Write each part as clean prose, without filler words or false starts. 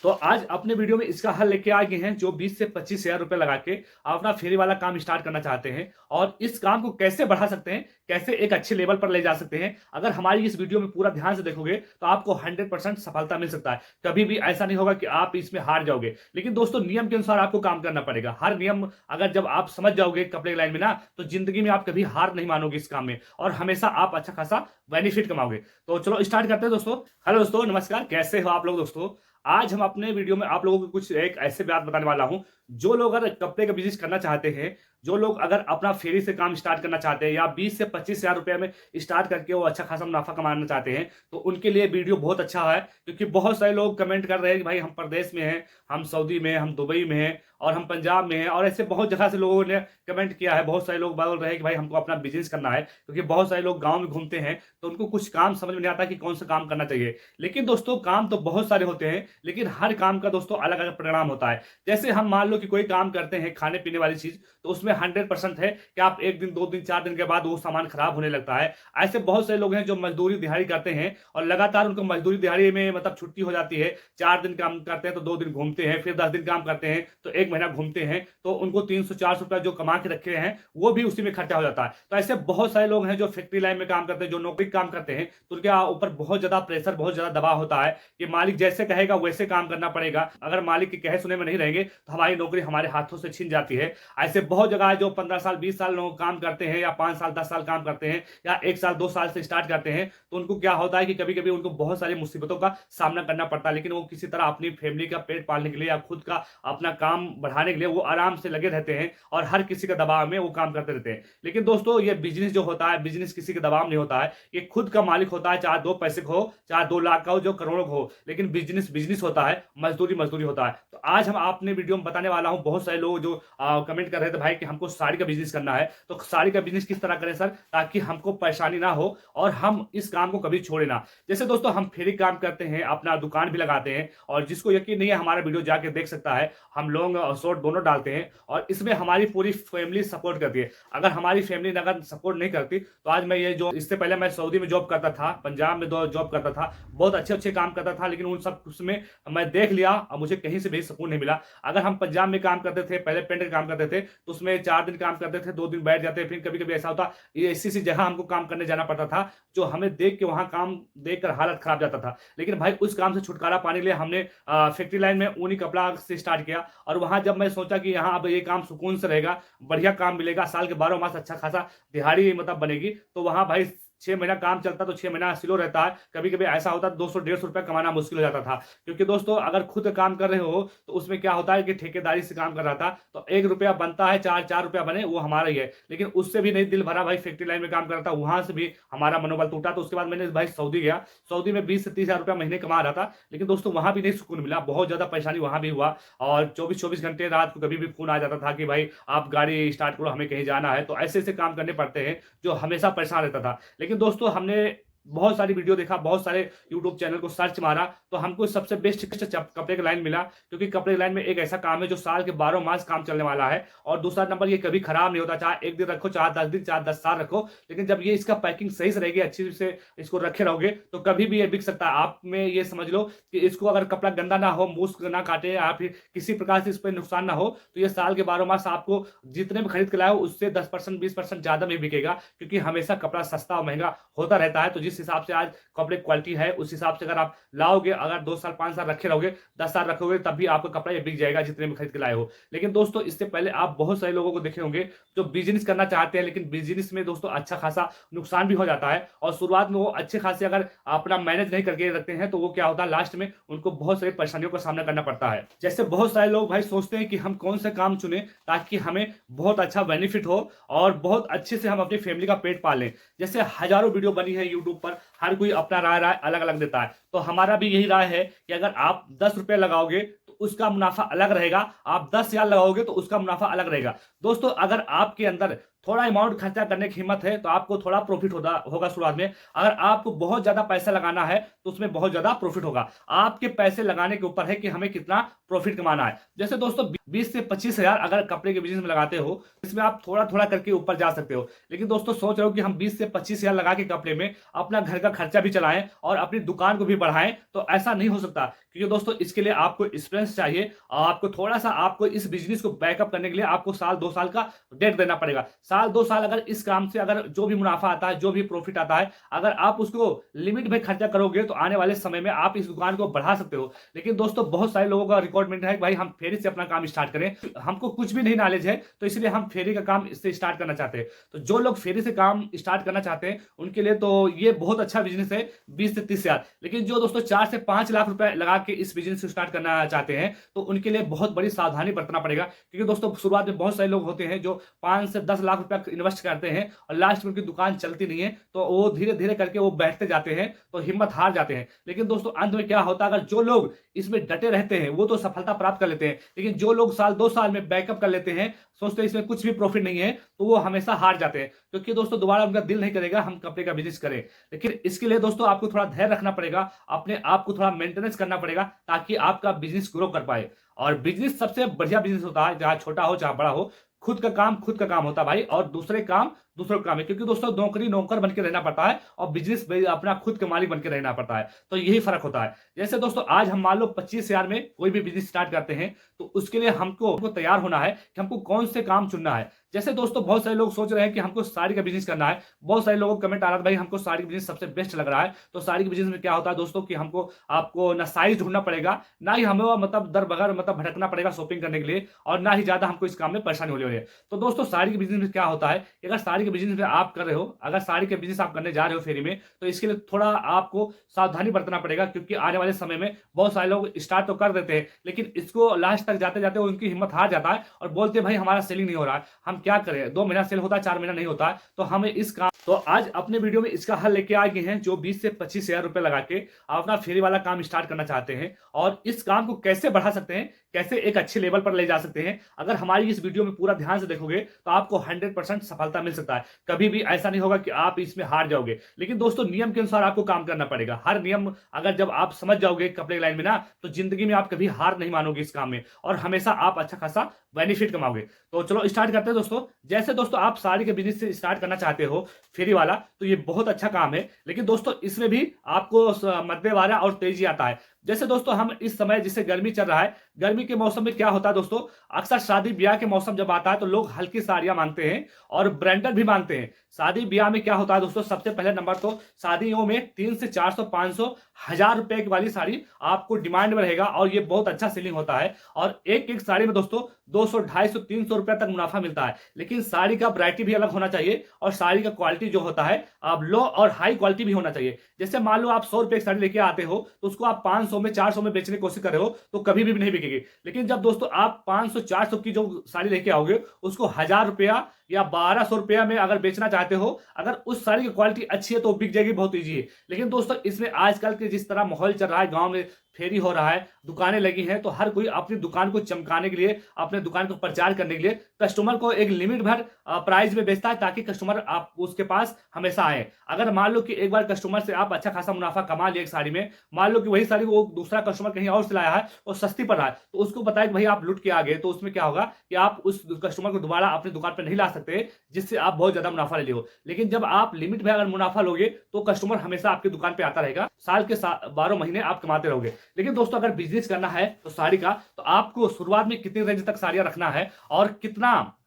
तो आज अपने वीडियो में इसका हल लेके आ गए हैं। जो 20 से 25 हज़ार रुपए लगा के आप अपना फेरी वाला काम स्टार्ट करना चाहते हैं और इस काम को कैसे बढ़ा सकते हैं, कैसे एक अच्छे लेवल पर ले जा सकते हैं। अगर हमारी इस वीडियो में पूरा ध्यान से देखोगे तो आपको 100% सफलता मिल सकता है। कभी भी ऐसा नहीं होगा कि आप इसमें हार जाओगे। लेकिन दोस्तों, नियम के अनुसार आपको काम करना पड़ेगा। हर नियम अगर जब आप समझ जाओगे कपड़े की लाइन में ना, तो जिंदगी में आप कभी हार नहीं मानोगे इस काम में और हमेशा आप अच्छा खासा बेनिफिट कमाओगे। तो चलो स्टार्ट करते हैं दोस्तों। हेलो दोस्तों, नमस्कार, कैसे हो आप लोग दोस्तों। आज हम अपने वीडियो में आप लोगों को कुछ एक ऐसे बात बताने वाला हूं। जो लोग अगर कपड़े का बिजनेस करना चाहते हैं, जो लोग अगर अपना फेरी से काम स्टार्ट करना चाहते हैं या 20 से 25 हज़ार रुपए में स्टार्ट करके वो अच्छा खासा मुनाफा कमाना चाहते हैं, तो उनके लिए वीडियो बहुत अच्छा है। क्योंकि बहुत सारे लोग कमेंट कर रहे हैं कि भाई हम प्रदेश में हैं, हम सऊदी में हैं, हम दुबई में हैं और हम पंजाब में हैं, और ऐसे बहुत जगह से लोगों ने कमेंट किया है। बहुत सारे लोग बोल रहे हैं कि भाई हमको अपना बिजनेस करना है। क्योंकि बहुत सारे लोग गाँव में घूमते हैं तो उनको कुछ काम समझ में नहीं आता कि कौन सा काम करना चाहिए। लेकिन दोस्तों, काम तो बहुत सारे होते हैं, लेकिन हर काम का दोस्तों अलग अलग परिणाम होता है। जैसे हम मान लो कि कोई काम करते हैं खाने पीने वाली चीज, तो उसमें 100% है कि आप 1 दिन 2 दिन 4 दिन के बाद वो सामान खराब होने लगता है। ऐसे बहुत से लोग हैं जो मजदूरी दिहाड़ी करते हैं और लगातार उनको मजदूरी दिहाड़ी में मतलब छुट्टी हो जाती है। 4 दिन काम करते हैं तो 2 दिन घूमते हैं, फिर 10 दिन काम करते हैं तो 1 महीना घूमते हैं, तो उनको 300-400 रुपया जो कमा के रखे हैं वो भी उसी में खर्चा हो जाता है। तो ऐसे बहुत सारे लोग हैं जो फैक्ट्री लाइन में काम करते हैं, जो नौकरी काम करते हैं, तो उनके ऊपर बहुत ज्यादा प्रेशर, बहुत ज्यादा दबाव होता है कि मालिक जैसे कहेगा वैसे काम करना पड़ेगा। अगर मालिक के कहे सुने में नहीं रहेंगे तो हमारी नौकरी हमारे हाथों से छीन जाती है। ऐसे बहुत जगह है जो 15 साल 20 साल लोग काम करते हैं या 5 साल 10 साल काम करते हैं या 1 साल 2 साल से स्टार्ट करते हैं, तो उनको क्या होता है कि कभी कभी उनको बहुत सारी मुसीबतों का सामना करना पड़ता है। लेकिन वो किसी तरह अपनी फैमिली का पेट पालने के लिए या खुद का अपना काम बढ़ाने के लिए वो आराम से लगे रहते हैं और हर किसी के दबाव में वो काम करते रहते हैं। लेकिन दोस्तों, ये बिजनेस जो होता है, बिजनेस किसी के दबाव नहीं होता है। ये खुद का मालिक होता है, चाहे 2 पैसे का हो, चाहे 2 लाख का हो, जो करोड़ों का हो। लेकिन बिजनेस बिजनेस होता है, मजदूरी मजदूरी होता है। तो आज हम आपने वीडियो में बताने वाला हूं। बहुत सारे लोग जो कमेंट कर रहे थे भाई कि हमको साड़ी का बिजनेस करना है, तो साड़ी का बिजनेस किस तरह करें सर, ताकि हमको परेशानी ना हो और हम इस काम को कभी छोड़े ना। जैसे दोस्तों, हम फ्री काम करते हैं, अपना दुकान भी लगाते हैं, और जिसको यकीन नहीं है हमारा वीडियो जाके देख सकता है। हम लॉन्ग और शॉर्ट दोनों डालते हैं और इसमें हमारी पूरी फैमिली सपोर्ट करती है। अगर हमारी फैमिली अगर सपोर्ट नहीं करती तो आज मैं ये जो, इससे पहले मैं सऊदी में जॉब करता था, पंजाब में जॉब करता था, बहुत अच्छे अच्छे काम करता था, लेकिन उन सब उसमें मैं देख लिया और मुझे कहीं से भी सुकून नहीं मिला। अगर हम पंजाब में काम करते थे, पहले पेंट का काम करते थे, तो उसमें 4 दिन काम करते थे, 2 दिन बैठ जाते, फिर कभी कभी ऐसा होता ये ऐसी सी जगह हमको काम करने जाना पड़ता था जो हमें देख के वहां काम देखकर हालत खराब जाता था। लेकिन भाई उस काम से छुटकारा पाने के लिए हमने फैक्ट्री लाइन में ऊनी कपड़ा से स्टार्ट किया। और वहां जब मैं सोचा कि यहाँ अब ये काम सुकून से रहेगा, बढ़िया काम मिलेगा, साल के 12 मास अच्छा खासा दिहाड़ी मतलब बनेगी, तो वहां भाई 6 महीना काम चलता तो 6 महीना स्लो रहता है। कभी कभी ऐसा होता है 200-150 रुपया कमाना मुश्किल हो जाता था। क्योंकि दोस्तों, अगर खुद काम कर रहे हो तो उसमें क्या होता है कि ठेकेदारी से काम कर रहा था, तो 1 रुपया बनता है, 4 रुपया बने वो हमारा ही है। लेकिन उससे भी नहीं दिल भरा भाई, फैक्ट्री लाइन में काम कर रहा था, वहां से भी हमारा मनोबल टूटा। तो उसके बाद मैंने भाई सऊदी गया। सऊदी में 20 से 30 हज़ार रुपया महीने कमा रहा था, लेकिन दोस्तों वहां भी नहीं सुकून मिला, बहुत ज्यादा परेशानी वहां भी हुआ। और 24-24 घंटे रात को कभी भी फोन आ जाता था कि भाई आप गाड़ी स्टार्ट करो, हमें कहीं जाना है। तो ऐसे ऐसे काम करने पड़ते हैं जो हमेशा परेशान रहता था। लेकिन दोस्तों, हमने बहुत सारी वीडियो देखा, बहुत सारे यूट्यूब चैनल को सर्च मारा, तो हमको सबसे बेस्ट कपड़े की लाइन मिला। क्योंकि कपड़े की लाइन में एक ऐसा काम है जो साल के 12 मास काम चलने वाला है। और दूसरा नंबर, ये कभी खराब नहीं होता, चाहे 1 दिन रखो, चाहे 10 दिन, चाहे 10 साल रखो। लेकिन जब ये इसका पैकिंग सही से रहेगी, अच्छी से इसको रखे रहोगे, तो कभी भी ये बिक सकता है। आप में ये समझ लो कि इसको अगर कपड़ा गंदा ना हो, मूस ना काटे या फिर किसी प्रकार से इस पर नुकसान ना हो, तो ये साल के 12 मास आपको जितने में खरीद के लाओ उससे 10% 20% ज्यादा में बिकेगा। क्योंकि हमेशा कपड़ा सस्ता और महंगा होता रहता है। तो जिस हिसाब से आज कपड़े क्वालिटी है, उस हिसाब से अगर आप लाओगे, अगर 2 साल 5 साल रखे रहोगे, 10 साल रखोगे, तब भी आपका कपड़ा ये बिक जाएगा जितने में खरीद के लाए हो। लेकिन दोस्तों, इससे पहले आप बहुत सारे लोगों को देखे होंगे जो बिजनेस करना चाहते हैं, लेकिन बिजनेस में दोस्तों अच्छा खासा नुकसान भी हो जाता है। और शुरुआत में वो अच्छे खासे अगर अपना मैनेज नहीं करके रखते हैं, तो वो क्या होता है, लास्ट में उनको बहुत सारी परेशानियों का सामना करना पड़ता है। जैसे बहुत सारे लोग भाई सोचते हैं कि हम कौन सा काम चुने ताकि हमें बहुत अच्छा बेनिफिट हो और बहुत अच्छे से हम अपनी फैमिली का पेट पालें। जैसे हजारों वीडियो बनी है यूट्यूब पर, हर कोई अपना राय अलग अलग देता है। तो हमारा भी यही राय है कि अगर आप 10 रुपए लगाओगे तो उसका मुनाफा अलग रहेगा, आप 10,000 लगाओगे तो उसका मुनाफा अलग रहेगा। दोस्तों, अगर आपके अंदर थोड़ा अमाउंट खर्चा करने की हिम्मत है तो आपको थोड़ा प्रॉफिट होगा शुरुआत में। अगर आपको बहुत ज्यादा पैसा लगाना है तो उसमें बहुत ज्यादा प्रॉफिट होगा। आपके पैसे लगाने के ऊपर है कि हमें कितना प्रॉफिट कमाना है। जैसे दोस्तों, 20 से 25 हजार अगर कपड़े के बिजनेस में लगाते हो, इसमें आप थोड़ा थोड़ा करके ऊपर जा सकते हो। लेकिन दोस्तों सोच रहे हो कि हम 20 से 25 हजार लगा के कपड़े में अपना घर का खर्चा भी चलाएं और अपनी दुकान को भी बढ़ाएं, तो ऐसा नहीं हो सकता। क्योंकि दोस्तों इसके लिए आपको एक्सपीरियंस चाहिए और आपको थोड़ा सा आपको इस बिजनेस को बैकअप करने के लिए आपको साल 2 साल का डेट देना पड़ेगा। साल 2 साल अगर इस काम से अगर जो भी मुनाफा आता है, जो भी प्रॉफिट आता है, अगर आप उसको लिमिट में खर्चा करोगे तो आने वाले समय में आप इस दुकान को बढ़ा सकते हो। लेकिन दोस्तों बहुत सारे लोगों का रिक्वायरमेंट है कि भाई हम फेरी से अपना काम स्टार्ट करें, हमको कुछ भी नहीं नॉलेज है तो इसलिए हम फेरी का काम इससे स्टार्ट करना चाहते हैं। तो जो लोग फेरी से काम स्टार्ट करना चाहते हैं उनके लिए तो ये बहुत अच्छा बिजनेस है 20 से 30 हजार। लेकिन जो दोस्तों 4 से 5 लाख रुपए लगा के इस बिजनेस को स्टार्ट करना चाहते हैं तो उनके लिए बहुत बड़ी सावधानी बरतना पड़ेगा। क्योंकि दोस्तों शुरुआत में बहुत सारे लोग होते हैं जो 5 से 10 लाख रुपया इन्वेस्ट करते हैं और लास्ट में उनकी दुकान चलती नहीं है, तो वो धीरे धीरे करके वो बैठते जाते हैं, तो हिम्मत हार जाते हैं। लेकिन दोस्तों अंत में क्या होता है, अगर जो लोग इसमें डटे रहते हैं वो तो सफलता प्राप्त कर लेते हैं। लेकिन जो लोग साल 2 साल में बैकअप कर लेते हैं, सोचते हैं इसमें कुछ भी प्रॉफिट नहीं है, तो वो हमेशा हार जाते हैं। क्योंकि दोस्तों दोबारा उनका दिल नहीं करेगा हम कपड़े का बिजनेस करें। लेकिन इसके लिए दोस्तों आपको थोड़ा धैर्य रखना पड़ेगा, अपने आप को थोड़ा मेंटेनेंस करना पड़ेगा ताकि आपका बिजनेस ग्रो कर पाए। और बिजनेस सबसे बढ़िया बिजनेस होता है, चाहे छोटा हो चाहे बड़ा हो, खुद का काम होता है भाई, और दूसरे काम दूसरों का काम है। क्योंकि दोस्तों नौकरी नौकर बन के रहना पड़ता है और बिजनेस अपना खुद के मालिक बन के रहना पड़ता है। तो यही फर्क होता है। जैसे दोस्तों आज हम मान लो 25 हजार में कोई भी बिजनेस स्टार्ट करते हैं, तो उसके लिए हमको तैयार होना है कि हमको कौन से काम चुनना है। जैसे दोस्तों बहुत सारे लोग सोच रहे हैं कि हमको साड़ी का बिजनेस करना है। बहुत सारे लोगों को कमेंट आ रहा है भाई हमको साड़ी का बिजनेस सबसे बेस्ट लग रहा है। तो साड़ी के बिजनेस में क्या होता है दोस्तों कि हमको आपको ना साइज ढूंढना पड़ेगा, ना ही हमें मतलब दर बगर मतलब भटकना पड़ेगा शॉपिंग करने के लिए, और ना ही ज्यादा हमको इस काम में परेशानी होने वाली है। तो दोस्तों साड़ी के बिजनेस में क्या होता है, अगर साड़ी के बिजनेस में आप कर रहे हो, अगर साड़ी के बिजनेस आप करने जा रहे हो फेरी में, तो इसके लिए थोड़ा आपको सावधानी बरतना पड़ेगा। क्योंकि आने वाले समय में बहुत सारे लोग स्टार्ट तो कर देते हैं, लेकिन इसको लास्ट तक जाते जाते उनकी हिम्मत हार जाता है और बोलते हैं भाई हमारा सेलिंग नहीं हो रहा है, हम क्या करें, 2 महीना सेल होता है 4 महीना नहीं होता है, तो हमें इस काम। तो आज अपने वीडियो में इसका हल लेके आ गए हैं। जो 20 से 25 हजार रुपए लगा के आप अपना फेरी वाला काम स्टार्ट करना चाहते हैं और इस काम को कैसे बढ़ा सकते हैं, कैसे एक अच्छे लेवल पर ले जा सकते हैं, अगर हमारी इस वीडियो में पूरा ध्यान से देखोगे तो आपको 100% सफलता मिल सकता है। कभी भी ऐसा नहीं होगा कि आप इसमें हार जाओगे। लेकिन दोस्तों नियम के अनुसार आपको काम करना पड़ेगा। हर नियम अगर जब आप समझ जाओगे कपड़े लाइन में ना, तो जिंदगी में आप कभी हार नहीं मानोगे इस काम में, और हमेशा आप अच्छा खासा बेनिफिट कमाओगे। तो चलो स्टार्ट करते हैं दोस्तों। जैसे दोस्तों आप साड़ी के बिजनेस से स्टार्ट करना चाहते हो फेरी वाला, तो ये बहुत अच्छा काम है। लेकिन दोस्तों इसमें भी आपको मध्य वाला और तेजी आता है। जैसे दोस्तों हम इस समय जिससे गर्मी चल रहा है, गर्मी के मौसम में क्या होता है दोस्तों, अक्सर शादी ब्याह के मौसम जब आता है तो लोग हल्की साड़ियां मांगते हैं और ब्रांडेड भी मांगते हैं। शादी ब्याह में क्या होता है दोस्तों, सबसे पहले नंबर तो शादियों में 300 से 400 500 1000 रुपए की वाली साड़ी आपको डिमांड में रहेगा और ये बहुत अच्छा सेलिंग होता है। और एक एक साड़ी में दोस्तों 200 250 300 रुपए तक मुनाफा मिलता है। लेकिन साड़ी का वैरायटी भी अलग होना चाहिए और साड़ी का क्वालिटी जो होता है आप लो और हाई क्वालिटी भी होना चाहिए। जैसे मान लो आप 100 रुपए की साड़ी लेके आते हो तो उसको आप 500 में 400 में बेचने की कोशिश कर रहे हो तो कभी भी नहीं बिकेगी। लेकिन जब दोस्तों आप 500 400 की जो साड़ी लेके आओगे उसको 1000 रुपया या 1200 रुपया में अगर बेचना चाहते हो, अगर उस साड़ी की क्वालिटी अच्छी है तो बिक जाएगी बहुत ईजी है। लेकिन दोस्तों इसमें आजकल के जिस तरह माहौल चल रहा है, गांव में फेरी हो रहा है, दुकानें लगी हैं, तो हर कोई अपनी दुकान को चमकाने के लिए, अपने दुकान को प्रचार करने के लिए कस्टमर को एक लिमिट भर प्राइस में बेचता है ताकि कस्टमर आप उसके पास हमेशा आए। अगर मान लो कि एक बार कस्टमर से आप अच्छा खासा मुनाफा कमा लिया एक साड़ी में, मान लो कि वही साड़ी वो दूसरा कस्टमर कहीं और से लाया है और सस्ती पड़ रहा है, तो उसको बताया कि भाई आप लुट के आ गए, तो उसमें क्या होगा कि आप उस कस्टमर को दोबारा अपनी दुकान पर नहीं ला सकते, जिससे आप बहुत ज्यादा मुनाफा ले लो। लेकिन जब आप लिमिट में अगर मुनाफा लोगे तो कस्टमर हमेशा आपकी दुकान पे आता रहेगा, साल के 12 महीने आप कमाते रहोगे। लेकिन दोस्तों अगर बिजनेस करना है तो साड़ी का, तो आपको शुरुआत में कितनी रेंज तक साड़ियां रखना है और कितना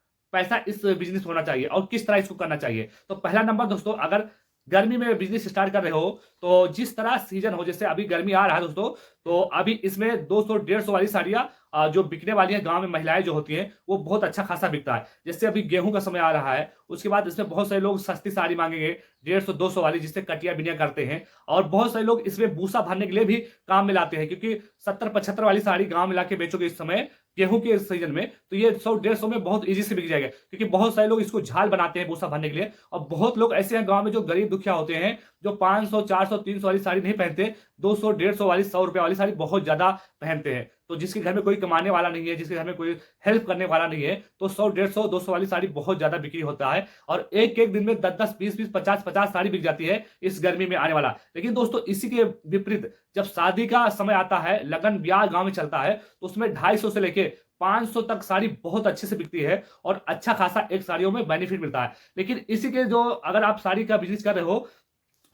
पैसा इस बिजनेस होना चाहिए और किस तरह इसको करना चाहिए। तो पहला नंबर दोस्तों, अगर गर्मी में बिजनेस स्टार्ट कर रहे हो तो जिस तरह सीजन हो, जैसे अभी गर्मी आ रहा है दोस्तों, तो अभी इसमें 200-150 वाली साड़ियां जो बिकने वाली है, गांव में महिलाएं जो होती हैं वो बहुत अच्छा खासा बिकता है। जैसे अभी गेहूं का समय आ रहा है, उसके बाद इसमें बहुत सारे लोग सस्ती साड़ी मांगेंगे 150-200 वाली, जिससे कटिया बिनिया करते हैं। और बहुत सारे लोग इसमें भूसा भरने के लिए भी काम में लाते हैं, क्योंकि 70-75 वाली साड़ी गांव में लाके बेचोगे इस समय गेहूं के सीजन में, तो ये 100-150 में बहुत इजी से बिक जाएगा। क्योंकि बहुत सारे लोग इसको झाल बनाते हैं भूसा भरने के लिए, और बहुत लोग ऐसे हैं गांव में जो गरीब दुखिया होते हैं, जो 500 400 300 वाली साड़ी नहीं पहनते, 200-150 वाली 100 रुपए वाली साड़ी बहुत ज्यादा पहनते हैं। तो जिसके घर में कोई कमाने वाला नहीं है, जिसके घर में कोई हेल्प करने वाला नहीं है, तो 100, 150, 200 वाली साड़ी बहुत ज्यादा बिक्री होता है और एक एक दिन में 10-10, 20-20, 50-50 साड़ी बिक जाती है इस गर्मी में आने वाला। लेकिन दोस्तों इसी के विपरीत जब शादी का समय आता है, लगन ब्याह गांव में चलता है, तो उसमें 250 से लेके 500 तक साड़ी बहुत अच्छे से बिकती है और अच्छा खासा एक साड़ियों में बेनिफिट मिलता है। लेकिन इसी के जो अगर आप साड़ी का बिजनेस कर रहे हो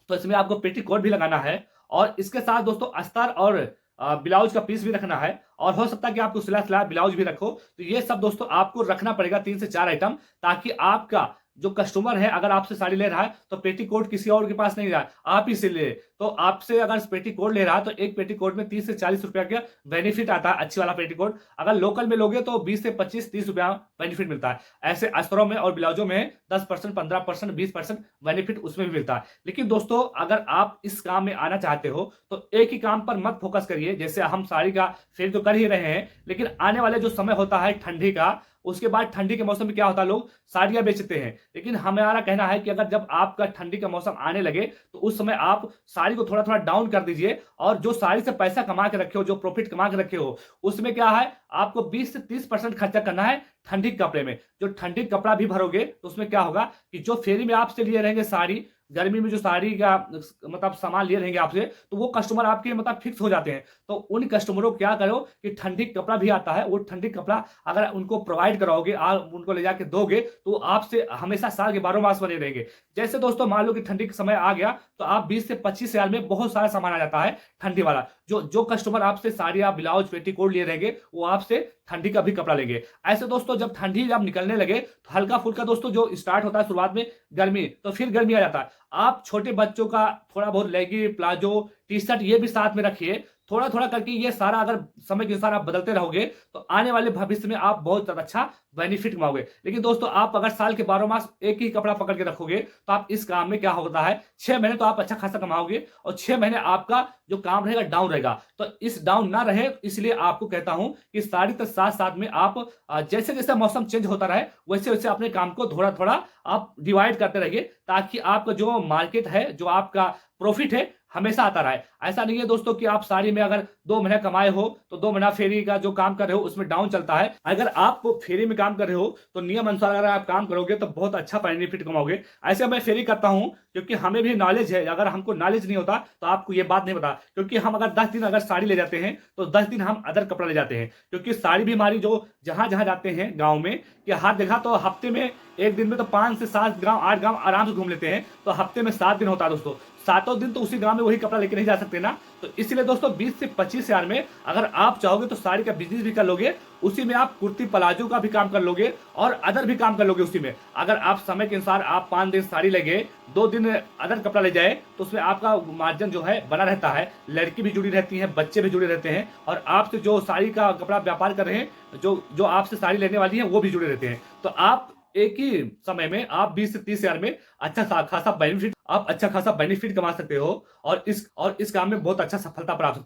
तो इसमें आपको पेटीकोट भी लगाना है और इसके साथ दोस्तों अस्तर और ब्लाउज का पीस भी रखना है और हो सकता है कि आपको सिला सिलाया ब्लाउज भी रखो। तो ये सब दोस्तों आपको रखना पड़ेगा 3 से 4 आइटम, ताकि आपका जो कस्टमर है अगर आपसे साड़ी ले रहा है तो पेटीकोट किसी और के पास नहीं रहा है, आप ही से ले। तो आपसे अगर पेटीकोट ले रहा है तो एक पेटीकोट में 30 से 40 रुपया का बेनिफिट आता है, अच्छी वाला पेटीकोट। अगर लोकल में लोगे तो 20 से 25-30 रुपया बेनिफिट मिलता है। ऐसे अस्तरों में और ब्लाउजों में 10%, 15%, 20% बेनिफिट उसमें भी मिलता है। लेकिन दोस्तों अगर आप इस काम में आना चाहते हो तो एक ही काम पर मत फोकस करिए। जैसे हम साड़ी का सेल तो कर ही रहे हैं, लेकिन आने वाले जो समय होता है ठंडी का, उसके बाद ठंडी के मौसम में क्या होता है, लोग साड़ियां बेचते हैं। लेकिन हमारा कहना है कि अगर जब आपका ठंडी का मौसम आने लगे तो उस समय आप साड़ी को थोड़ा थोड़ा डाउन कर दीजिए और जो साड़ी से पैसा कमा के रखे हो, जो प्रॉफिट कमा के रखे हो, उसमें क्या है आपको 20 से 30% खर्चा करना है ठंडी कपड़े में। जो ठंडी कपड़ा भी भरोगे तो उसमें क्या होगा कि जो फेरी में आपसे लिए रहेंगे साड़ी, गर्मी में जो साड़ी का मतलब सामान लिए रहेंगे आपसे, तो वो कस्टमर आपके मतलब फिक्स हो जाते हैं। तो उन कस्टमरों को क्या करो कि ठंडी कपड़ा भी आता है, वो ठंडी कपड़ा अगर उनको प्रोवाइड कराओगे, आप उनको ले जाके दोगे तो आपसे हमेशा साल के 12 मास बने रहेंगे। जैसे दोस्तों मान लो कि ठंडी का समय आ गया तो आप 20 से 25 हजार में बहुत सारा सामान आ जाता है ठंडी वाला। जो कस्टमर आपसे साड़ियां, ब्लाउज, पेटीकोट लिए रहेंगे वो आपसे ठंडी का भी कपड़ा लेंगे। ऐसे दोस्तों जब ठंडी जब निकलने लगे तो हल्का फुल्का दोस्तों जो स्टार्ट होता है शुरुआत में गर्मी, तो फिर गर्मी आ जाता है। आप छोटे बच्चों का थोड़ा बहुत लेगी, प्लाजो, टी शर्ट ये भी साथ में रखिए। थोड़ा थोड़ा करके ये सारा अगर समय के अनुसार आप बदलते रहोगे तो आने वाले भविष्य में आप बहुत ज्यादा अच्छा बेनिफिट कमाओगे। लेकिन दोस्तों आप अगर साल के 12 मास एक ही कपड़ा पकड़ के रखोगे तो आप इस काम में क्या होता है, 6 महीने तो आप अच्छा खासा कमाओगे और 6 महीने आपका जो काम रहेगा डाउन रहेगा। तो इस डाउन ना रहे इसलिए आपको कहता हूं कि साड़ी के साथ साथ में आप जैसे जैसे मौसम चेंज होता रहे वैसे वैसे अपने काम को थोड़ा थोड़ा आप डिवाइड करते रहिए, ताकि आपका जो मार्केट है, जो आपका प्रॉफिट है, हमेशा आता रहा है। ऐसा नहीं है दोस्तों कि आप साड़ी में अगर 2 महीने कमाए हो तो 2 महीना फेरी का जो काम कर रहे हो उसमें डाउन चलता है। अगर आप फेरी में काम कर रहे हो तो नियम अनुसार अगर आप काम करोगे तो बहुत अच्छा बेनिफिट कमाओगे। ऐसे मैं फेरी करता हूं क्योंकि हमें भी नॉलेज है। अगर हमको नॉलेज नहीं होता तो आपको ये बात नहीं पता, क्योंकि हम अगर 10 दिन अगर साड़ी ले जाते हैं तो 10 दिन हम अदर कपड़ा ले जाते हैं, क्योंकि साड़ी भी हमारी जो जहां जहां जाते हैं गाँव में कि हर जगह तो हफ्ते में एक दिन में तो 5 से 7 गांव 8 गांव आराम से घूम लेते हैं। तो हफ्ते में 7 दिन होता है दोस्तों, 7 दिन तो उसी गांव में वही कपड़ा लेके नहीं जा सकते ना। तो इसलिए दोस्तों 20 से 25 हजार में अगर आप चाहोगे तो साड़ी का बिजनेस भी कर लोगे, उसी में आप कुर्ती प्लाजो का भी काम कर लोगे और अदर भी काम कर लोगे उसी में। अगर आप समय के अनुसार आप 5 दिन साड़ी लेंगे, 2 दिन अदर कपड़ा ले जाए तो उसमें आपका मार्जिन जो है बना रहता है। लड़की भी जुड़ी रहती है, बच्चे भी जुड़े रहते हैं और आपसे जो साड़ी का कपड़ा व्यापार कर रहे हैं, जो आपसे साड़ी लेने वाली है वो भी जुड़े रहते हैं। तो आप एक ही समय में आप 20 से 30 हजार में अच्छा खासा बेनिफिट कमा सकते हो और इस काम में बहुत अच्छा सफलता प्राप्त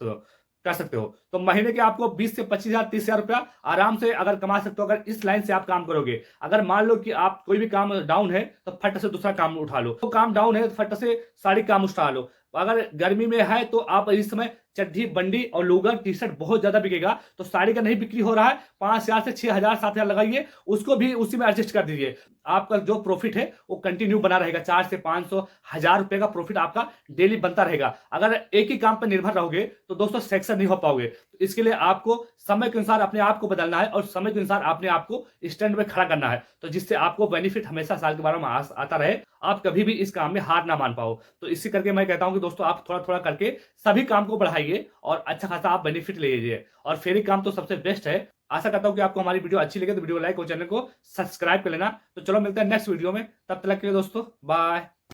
कर सकते हो। तो महीने के आपको 20 से 25 हजार 30 हजार रुपया आराम से अगर कमा सकते हो, अगर इस लाइन से आप काम करोगे। अगर मान लो कि आप कोई भी काम डाउन है तो फट से दूसरा काम उठा लो, तो काम डाउन है तो फट से साड़ी काम उठा लो। अगर गर्मी में है तो आप इस समय चड्ढी, बंडी और लोगर, टी शर्ट बहुत ज्यादा बिकेगा। तो साड़ी का नहीं बिक्री हो रहा है, 5,000 से 6,000 7,000 लगाइए, उसको भी उसी में एडजस्ट कर दीजिए। आपका जो प्रॉफिट है वो कंटिन्यू बना रहेगा। 4 से 500 1000 रुपए का प्रॉफिट आपका डेली बनता रहेगा। अगर एक ही काम पर निर्भर रहोगे तो दोस्तों सक्सेस नहीं हो पाओगे। तो इसके लिए आपको समय के अनुसार अपने आप को बदलना है और समय के अनुसार अपने आप को स्टैंड में खड़ा करना है, तो जिससे आपको बेनिफिट हमेशा साल के 12 मास आता रहे, आप कभी भी इस काम में हार ना मान पाओ। तो इसी करके मैं कहता हूं कि दोस्तों आप थोड़ा थोड़ा करके सभी काम को बढ़ाइए और अच्छा खासा आप बेनिफिट ले लीजिए। और फेरी काम तो सबसे बेस्ट है। आशा करता हूं कि आपको हमारी वीडियो अच्छी लगे तो वीडियो लाइक और चैनल को सब्सक्राइब कर लेना। तो चलो मिलते हैं नेक्स्ट वीडियो में, तब तक के लिए दोस्तों बाय।